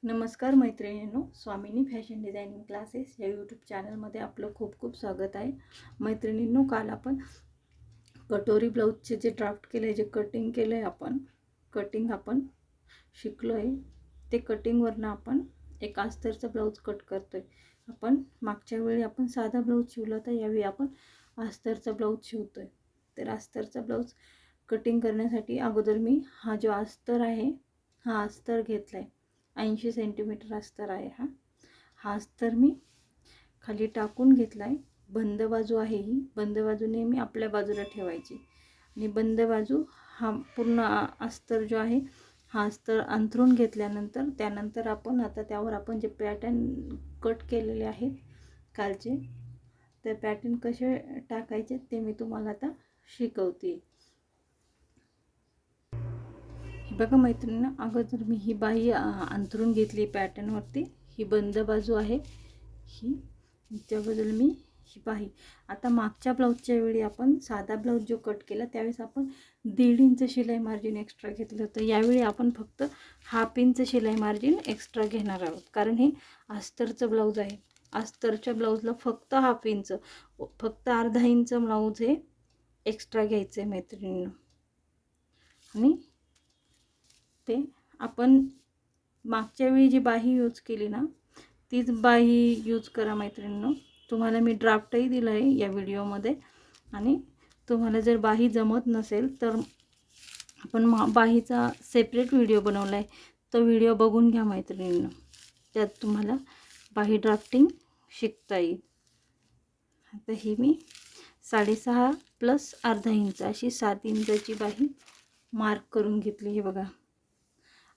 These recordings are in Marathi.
नमस्कार मैत्रिणींनो, स्वामिनी फॅशन डिझायनिंग क्लासेस या यूट्यूब चॅनलमध्ये आपलं खूप खूप स्वागत आहे. मैत्रिणींनो, काल आपण कटोरी ब्लाऊजचे जे ड्राफ्ट केले, जे कटिंग केलं आहे, कटिंग आपण शिकलो आहे. ते कटिंगवरनं आपण एक अस्तरचा ब्लाऊज कट करतो आहे. आपण मागच्या वेळी आपण साधा ब्लाऊज शिवला होता, यावेळी आपण अस्तरचा ब्लाऊज शिवतो आहे. तर अस्तरचा ब्लाऊज कटिंग करण्यासाठी अगोदर मी हा जो अस्तर आहे, हा अस्तर घेतला आहे. 80 सेंटीमीटर अस्तर आहे. हा अस्तर मी खाली टाकून घेतला आहे. बंद बाजू आहे, ही बंद बाजू नेहमी आपल्या बाजूला ठेवायची आणि बंद बाजू हा पूर्ण अस्तर जो आहे, हा अस्तर अंथरून घेतल्यानंतर त्यानंतर आपण आता त्यावर आपण जे पॅटर्न कट केलेले आहेत कालचे, ते पॅटर्न कसे टाकायचे ते मी तुम्हाला आता शिकवते. बघा मैत्रिणींना, अगोदर मी ही बाही अंथरून घेतली पॅटर्नवरती. ही बंद बाजू आहे, ही त्याबद्दल मी ही बाही. आता मागच्या ब्लाऊजच्या वेळी आपण साधा ब्लाऊज जो कट केला त्यावेळेस आपण 1.5 इंच शिलाई मार्जिन एक्स्ट्रा घेतलं होतं. यावेळी आपण फक्त 1/2 इंच शिलाई मार्जिन एक्स्ट्रा घेणार आहोत, कारण हे अस्तरचं ब्लाऊज आहे. अस्तरच्या ब्लाऊजला फक्त 1/2 इंच, फक्त अर्धा इंच ब्लाऊज हे एक्स्ट्रा घ्यायचं आहे मैत्रिणींनो. आणि ते आपण मागच्या वेळी जी बाही यूज केली ना, तीच बाही यूज करा मैत्रिणींनो. तुम्हाला मी ड्राफ्टही दिला आहे या व्हिडिओमध्ये, आणि तुम्हाला जर बाही जमत नसेल तर आपण बाहीचा सेपरेट व्हिडिओ बनवला आहे, तो व्हिडिओ बघून घ्या मैत्रिणींनो. त्यात तुम्हाला बाही ड्राफ्टिंग शिकता येईल. आता ही मी 6.5 प्लस अर्धा इंच अशी 7 इंचाची बाही मार्क करून घेतली. हे बघा,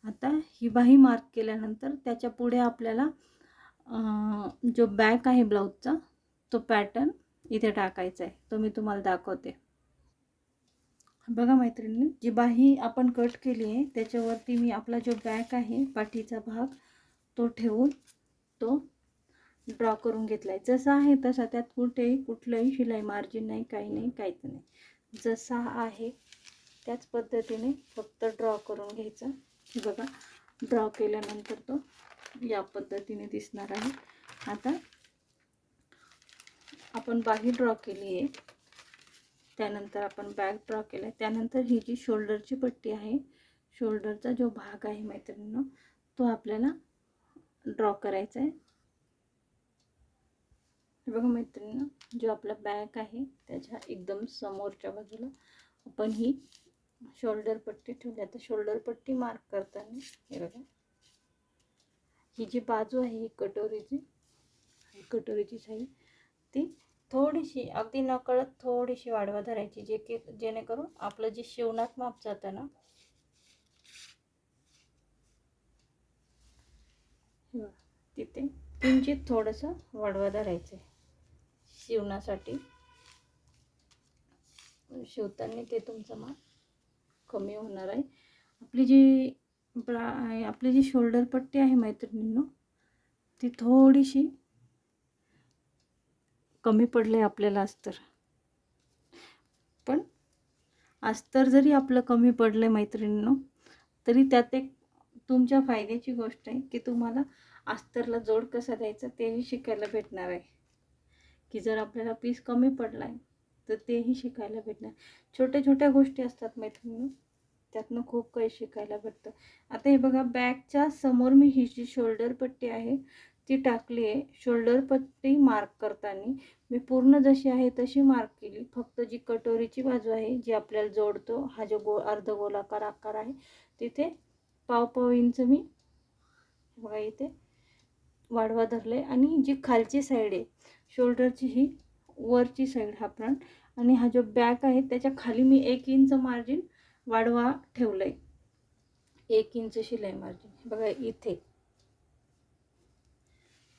आता ही बाही मार्क केल्यानंतर त्याच्या पुढे आपल्याला जो बॅक आहे ब्लाऊजचा, तो पॅटर्न इथे टाकायचा आहे. तो मी तुम्हाला दाखवते. बघा मैत्रिणी, जी बाही आपण कट केली आहे त्याच्यावरती मी आपला जो बॅक आहे, पाठीचा भाग, तो ठेवून तो ड्रॉ करून घेतला आहे. जसा आहे तसा, त्यात कुठलंही शिलाई मार्जिन नाही, काही नाही, काहीच नाही. जसा आहे त्याच पद्धतीने फक्त ड्रॉ करून घ्यायचा. हे बघा, ड्रॉ केल्यानंतर तो या पद्धतीने दिसणार आहे. आता आपण बाही ड्रॉ केली आहे, त्यानंतर आपण बॅक ड्रॉ केला आहे. त्यानंतर ही जी शोल्डरची पट्टी आहे, शोल्डरचा जो भाग आहे मैत्रिणींनो, तो आपल्याला ड्रॉ करायचा आहे. बघा मैत्रिणींनो, जो आपला बॅक आहे त्याच्या एकदम समोरच्या बाजूला आपण ही शोल्डर पट्टी ठेवली. आता शोल्डर पट्टी मार्क करताना हे बघा, ही जी बाजू आहे ही कटोरीची साईड, ती थोडीशी अगदी नकळत थोडीशी वाढवा धरायची, जेणेकरून आपलं जे शिवणात माप जातं ना, तिथे किंचित थोडंसं वाढवा धरायचं आहे. शिवण्यासाठी शिवताना ते तुमचं माप कमी होणार आहे. आपली जी शोल्डर पट्टी आहे मैत्रिणींनो, ती थोडीशी कमी पडले आपल्याला अस्तर. पण अस्तर जरी आपलं कमी पडले मैत्रिणींनो, तरी त्यात एक तुमच्या फायद्याची गोष्ट आहे की तुम्हाला अस्तरला जोड कसा द्यायचा तेही शिकायला भेटणार आहे. की जर आपल्याला पीस कमी पडला आहे तर तेही शिकायला भेटणार. छोट्या छोट्या गोष्टी असतात मैत्रिणींनो, त्यातनं खूप काही शिकायला भेटतं. आता हे बघा, बॅकच्या समोर मी ही जी शोल्डर पट्टी आहे ती टाकली आहे. शोल्डर पट्टी मार्क करताना मी पूर्ण जशी आहे तशी मार्क केली. फक्त जी कटोरीची बाजू आहे, जी आपल्याला जोडतो, हा जो अर्ध गोलाकार आकार आहे, तिथे 1/2 इंच मी बघा इथे वाढवा धरले. आणि जी खालची साईड आहे शोल्डरची, ही वरची साईड हा फ्रंट, आणि हा जो बॅक आहे त्याच्या खाली मी 1 इंच मार्जिन वाढवा ठेवलंय. 1 इंच शिलाई मार्जिन बघा, इथे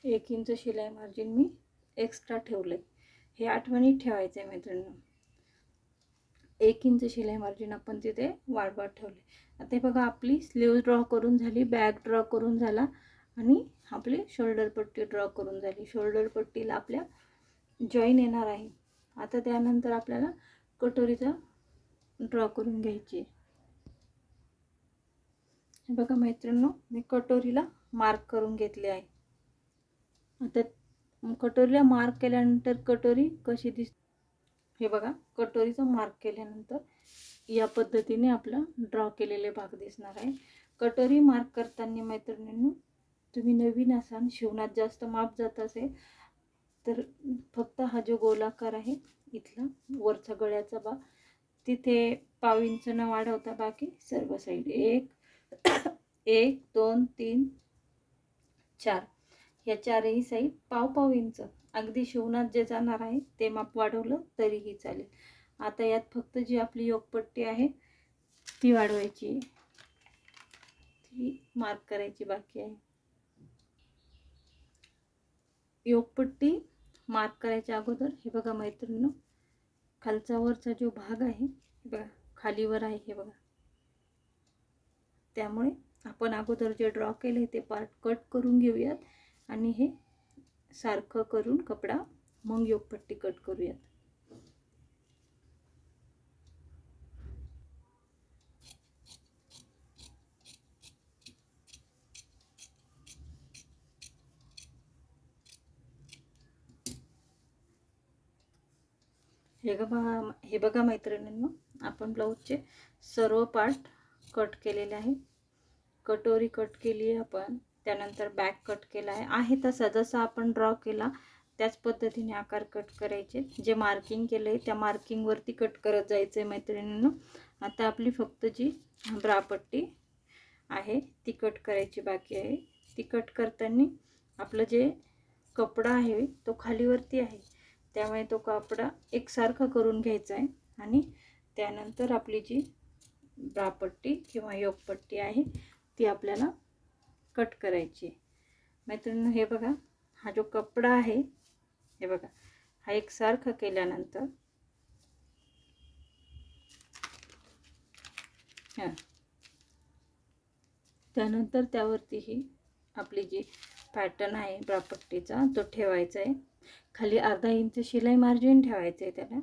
1 इंच शिलाई मार्जिन मी एक्स्ट्रा ठेवलंय. हे आठवणीत ठेवायचं आहे मैत्रिणींनो. 1 इंच शिलाई मार्जिन आपण तिथे वाढवा ठेवले. आता बघा, आपली स्लीव्ह ड्रॉ करून झाली, बॅक ड्रॉ करून झाला, आणि आपली शोल्डर पट्टी ड्रॉ करून झाली. शोल्डर पट्टीला आपल्या जॉईन येणार आहे. आता त्यानंतर आपल्याला कटोरीचा ड्रॉ करून घ्यायची. हे बघा मैत्रिणींनो, मी कटोरीला मार्क करून घेतले आहे. आता कटोरीला मार्क केल्यानंतर कटोरी कशी दिसते हे बघा. कटोरीचा मार्क केल्यानंतर या पद्धतीने आपला ड्रॉ केलेले भाग दिसणार आहे. कटोरी मार्क करताना मैत्रिणींनो, तुम्ही नवीन असाल, शिवणात जास्त माप जात असेल तर फक्त हा जो गोलाकार आहे इथला वरचा गळ्याचा भाग, तिथे पाव इंच न वाढवता बाकी सर्व साईड 1 2 3 4 या चारही साईड पाव इंच अगदी शिवणात जे जाणार आहे ते माप वाढवलं तरीही चालेल. आता यात फक्त जी आपली योगपट्टी आहे ती वाढवायची, ती मार्क करायची बाकी आहे. योगपट्टी मार्क करायच्या अगोदर हे बघा मैत्रिणींनो, खालचा वरचा जो भाग आहे हे बघा खालीवर आहे हे बघा. त्यामुळे आपण अगोदर जे ड्रॉ केले ते पार्ट कट करून घेऊयात आणि हे सारखं करून कपडा मग योगपट्टी कट करूयात. हे बघा मैत्रिणींनो, आपण ब्लाऊजचे सर्व पार्ट कट केलेले आहे. कटोरी कट केली आहे आपण, त्यानंतर बॅक कट केला आहे तसा जसा आपण ड्रॉ केला त्याच पद्धतीने आकार कट करायचे. जे मार्किंग केले त्या मार्किंगवरती कट करत जायचे मैत्रिणींनो. आता आपली फक्त जी ब्रापट्टी आहे ती कट करायची बाकी आहे. ती कट करताना आपलं जे कपडा आहे तो खालीवरती आहे, त्यामुळे तो कपडा एकसारखा करून घ्यायचा आहे आणि त्यानंतर आपली जी ब्रापट्टी किंवा योगपट्टी आहे ती आपल्याला कट करायची. मैत्रिणींनो हे बघा, हा जो कपडा आहे हे बघा, हा एकसारखा केल्यानंतर त्यानंतर त्यावरती ही आपली जी पॅटर्न आहे ब्रापट्टीचा तो ठेवायचा आहे. खाली अर्धा इंच शिलाई मार्जिन ठेवायचं आहे त्याला.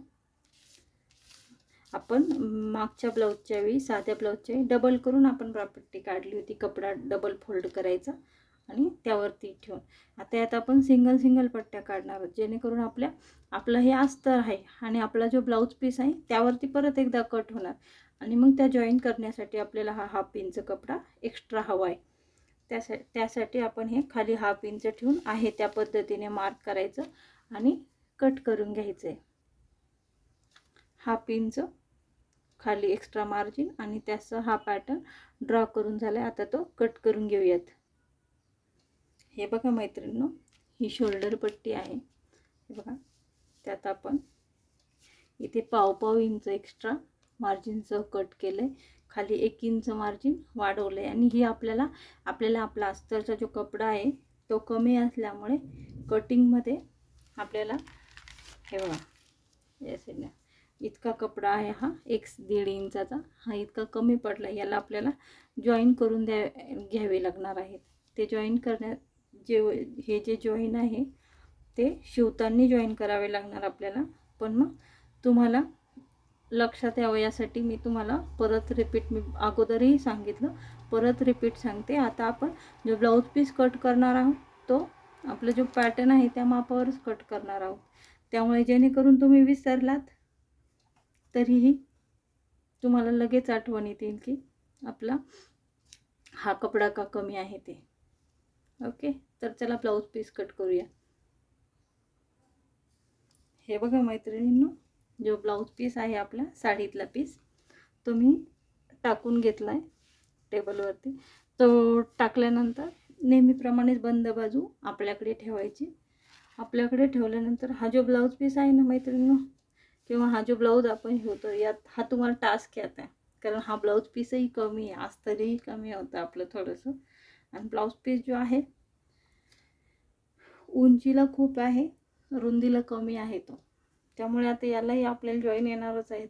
आपण मागच्या ब्लाऊजच्या वेळी साध्या ब्लाऊजच्या डबल करून आपण ब्रापट्टी काढली होती. कपडा डबल फोल्ड करायचा आणि त्यावरती ठेवून आता यात आपण सिंगल पट्ट्या काढणार आहोत, जेणेकरून आपलं हे अस्तर आहे आणि आपला जो ब्लाऊज पीस आहे त्यावरती परत एकदा कट होणार आणि मग त्या जॉईन करण्यासाठी आपल्याला हा हाफ इंच कपडा एक्स्ट्रा हवा आहे. त्यासाठी आपण हे खाली हाफ इंच ठेवून आहे त्या पद्धतीने मार्क करायचं आणि कट करून घ्यायचं आहे. हाफ इंच खाली एक्स्ट्रा मार्जिन आणि त्याचा हा पॅटर्न ड्रॉ करून झाला. आता तो कट करून घेऊयात. हे बघा मैत्रिणींनो, ही शोल्डर पट्टी आहे हे बघा. त्यात आपण इथे पाव इंच एक्स्ट्रा मार्जिनचं कट केलंय, खाली 1 इंच मार्जिन वाढवलंय आणि ही आपल्याला आपला अस्तरचा जो कपडा आहे तो कमी असल्यामुळे कटिंगमध्ये आपल्याला हे बघा या इतका कपडा आहे, हा 1.5 इंचाचा, हा इतका कमी पडला. याला आपल्याला जॉईन करून घ्यावे लागणार आहेत. ते जॉईन करण्यात हे जे जॉईन आहे ते शिवताना जॉईन करावे लागणार आपल्याला. पण मग तुम्हाला लक्षात यावं यासाठी मी तुम्हाला परत रिपीट, मी अगोदरही सांगितलं, परत रिपीट सांगते. आता आपण जो ब्लाऊज पीस कट करणार आहोत तो आपला जो पॅटर्न आहे त्या मापावरच कट करणार आहोत. त्यामुळे जेणेकरून तुम्ही विसरलात तरीही तुम्हाला लगेच आठवण येईल की आपला हा कपडा का कमी आहे ते. ओके, तर चला ब्लाऊज पीस कट करूया. हे बघा मैत्रिणींनो, जो ब्लाऊज पीस आहे आपला साडीतला पीस तो मी टाकून घेतला आहे टेबलवरती. तो टाकल्यानंतर नेहमीप्रमाणेच बंद बाजू आपल्याकडे ठेवायची. आपल्याकडे ठेवल्यानंतर हा जो ब्लाऊज पीस आहे ना मैत्रिणींनो, किंवा हा जो ब्लाऊज आपण शिवतो यात हा तुम्हाला टास्क येत आहे, कारण हा ब्लाऊज पीसही कमी आहे, अस्तरही कमी होतं आपलं थोडंसं. आणि ब्लाऊज पीस जो आहे उंचीला खूप आहे, रुंदीला कमी आहे तो, त्यामुळे आता यालाही आपल्याला जॉईन येणारच आहेत.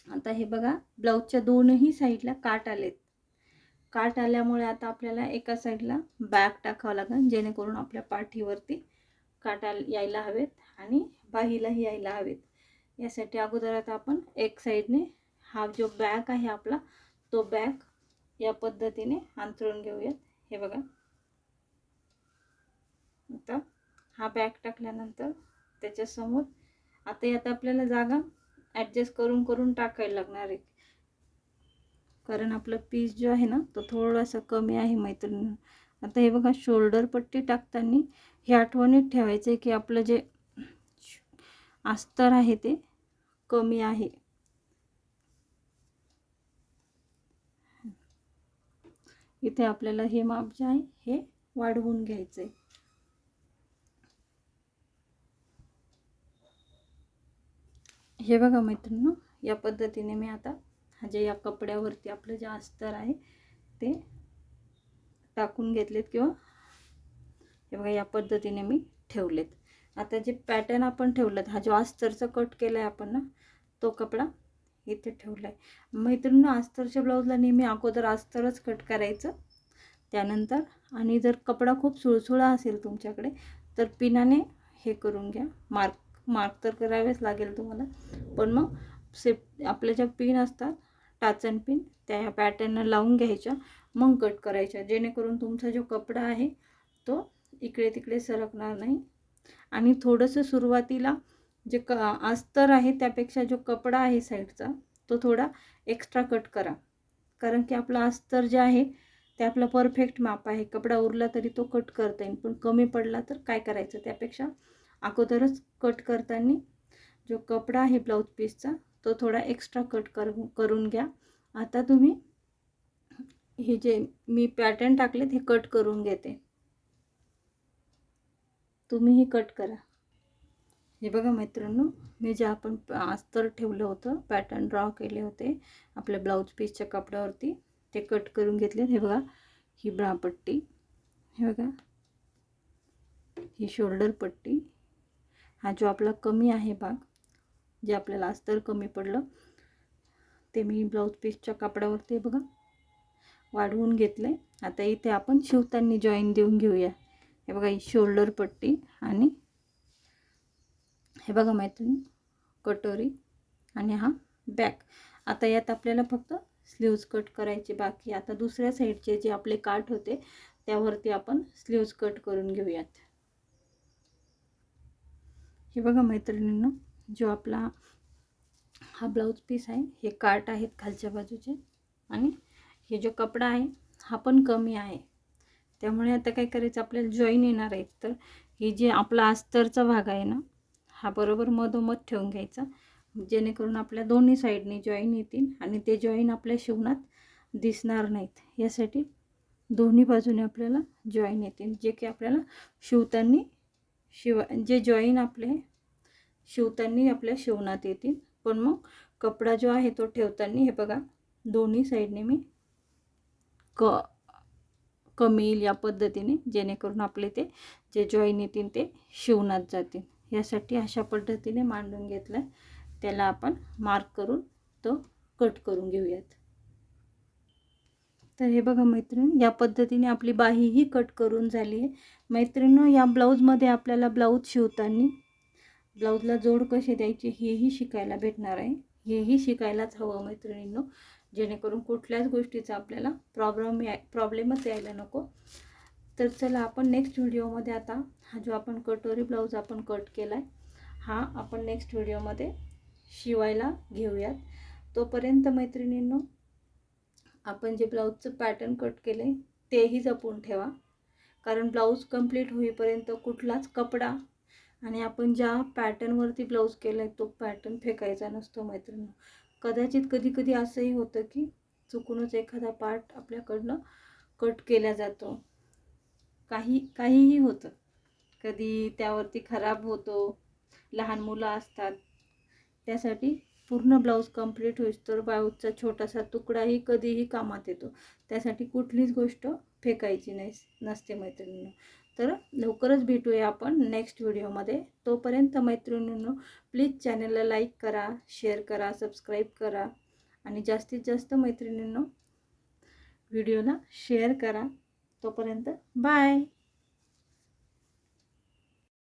आता हे बघा, ब्लाऊजच्या दोनही साईडला काट आलेत. काट आल्यामुळे आता आपल्याला एका साईडला बॅक टाकावं लागेल, जेणेकरून आपल्या पाठीवरती काट यायला हवेत आणि बाहीलाही यायला हवेत. यासाठी अगोदर आता आपण एक साईडने हा जो बॅक आहे आपला तो बॅक या पद्धतीने अंथरून घेऊयात. हे बघा, आता हा बॅग टाकल्यानंतर त्याच्यासमोर आता यात आपल्याला जागा ॲडजस्ट करून करून टाकायला लागणार आहे, कारण आपला पीस जो आहे ना तो थोडासा कमी आहे मैत्रिणी. आता हे बघा, शोल्डर पट्टी टाकताना हे आठवणीत ठेवायचं आहे की आपलं जे अस्तर आहे ते कमी आहे. इथे आपल्याला हे माप जे आहे हे वाढवून घ्यायचं आहे. हे बघा मैत्रिणी, या पद्धतीने मी आता जे या कपड्यावरती आपलं जे अस्तर आहे ते टाकून घेतलेत, किंवा हे बघा या पद्धतीने मी ठेवलेत. आता जे पॅटर्न आपण ठेवलं, हा जो अस्तरचा कट केला आहे आपण ना, तो कपडा इथे ठेवला आहे. मैत्रिणी, अस्तरच्या ब्लाऊजला नेहमी अगोदर अस्तरच कट करायचं, त्यानंतर आणि जर कपडा खूप सुळसुळा असेल तुमच्याकडे तर पिनाने हे करून घ्या. मार्क तर करावेच लागेल तुम्हाला, पण मग आपल्या ज्या पिन असतात टाचन पिन त्या पॅटर्नला लावून घ्यायच्या, मग कट करायच्या, जेणेकरून तुमचा जो कपडा आहे तो इकडे तिकडे सरकणार नाही. आणि थोडंसं सुरुवातीला जे अस्तर आहे त्यापेक्षा जो कपडा आहे साईडचा तो थोडा एक्स्ट्रा कट करा, कारण की आपला अस्तर जे आहे ते आपला परफेक्ट माप आहे. कपडा उरला तरी तो कट करता येईल, पण कमी पडला तर काय करायचं, त्यापेक्षा अगोदरच कट करताना जो कपडा आहे ब्लाऊज पीसचा तो थोडा एक्स्ट्रा कट करून घ्या. आता तुम्ही हे जे मी पॅटर्न टाकलेत हे कट करून घेते, तुम्हीही कट करा. हे बघा मैत्रिणींनो, मी जे आपण अस्तर ठेवलं होतं, पॅटर्न ड्रॉ केले होते आपल्या ब्लाऊज पीसच्या कपड्यावरती, ते कट करून घेतले. हे बघा, ही ब्रा पट्टी, हे बघा ही शोल्डर पट्टी, हा जो आपला कमी आहे भाग, जे आपल्याला अस्तर कमी पडलं ते मी ब्लाऊज पीसच्या कपड्यावरती बघा वाढवून घेतले. आता इथे आपण शिवताना जॉईन देऊन घेऊया. हे बघा, ही शोल्डर पट्टी आणि हे बघा मैत्रिणी कटोरी आणि हा बॅक. आता यात आपल्याला फक्त स्लीव्ज कट करायचे बाकी. आता दुसऱ्या साईडचे जे आपले काठ होते त्यावरती आपण स्लीव्ज कट करून घेऊयात. हे बघा मैत्रिणींनो, जो आपला हा ब्लाऊज पीस आहे हे काठ आहेत खालच्या बाजूचे, आणि हे जो कपडा आहे हा पण कमी आहे, त्यामुळे आता काय करायचं, आपल्याला जॉईन येणार आहेत. तर ही जे आपला अस्तरचा भाग आहे ना हा बरोबर मधोमध ठेवून घ्यायचा, जेणेकरून आपल्या दोन्ही साईडने जॉईन येतील आणि ते जॉईन आपल्या शिवणात दिसणार नाहीत. यासाठी दोन्ही बाजूने आपल्याला जॉईन येतील, जे की आपल्याला शिवताना जे जॉईन आपले शिवताना आपल्या शिवणात येतील. पण मग कपडा जो आहे तो ठेवताना हे बघा दोन्ही साईडने मी कमी येईल या पद्धतीने, जेणेकरून आपले ते जे जॉईन येतील ते शिवणात जातील. यासाठी अशा पद्धतीने मांडून घेतलं, त्याला आपण मार्क करून तो कट करून घेऊयात. तर हे बघा मैत्रिणी, या पद्धतीने आपली बाही ही कट करून झाली आहे. मैत्रिणी, या ब्लाऊजमध्ये आपल्याला ब्लाऊज शिवताना ब्लाऊजला जोड कशी द्यायची हेही शिकायला भेटणार आहे. हेही शिकायलाच हवं मैत्रिणींनो, जेणेकरून कुठल्याच गोष्टीचा आपल्याला प्रॉब्लेमच यायला नको. तर चला, आपण नेक्स्ट व्हिडिओमध्ये आता हा जो आपण कटोरी ब्लाऊज आपण कट केला आहे हा आपण नेक्स्ट व्हिडिओमध्ये शिवायला घेऊयात. तोपर्यंत मैत्रिणींनो, आपण जे ब्लाऊजचं पॅटर्न कट केलं आहे तेही जपून ठेवा, कारण ब्लाऊज कंप्लीट होईपर्यंत कुठलाच कपडा आणि आपण ज्या पॅटर्नवरती ब्लाऊज केला आहे तो पॅटर्न फेकायचा नसतो मैत्रिणी. कदाचित कधी कधी असंही होतं की चुकूनच एखादा पार्ट आपल्याकडनं कट केला जातो, काहीही होतं, कधी त्यावरती खराब होतो, लहान मुलं असतात, त्यासाठी पूर्ण ब्लाऊज कंप्लीट होईस तर ब्लाऊजचा छोटासा तुकडाही कधीही कामात येतो. त्यासाठी कुठलीच गोष्ट फेकायची नसते मैत्रिणींनो. तर लवकरच भेटूया आपण नेक्स्ट व्हिडिओमध्ये. तोपर्यंत मैत्रिणींनो, प्लीज चॅनलला लाईक करा, शेअर करा, सबस्क्राईब करा आणि जास्तीत जास्त मैत्रिणींनो व्हिडिओला शेअर करा. तोपर्यंत बाय.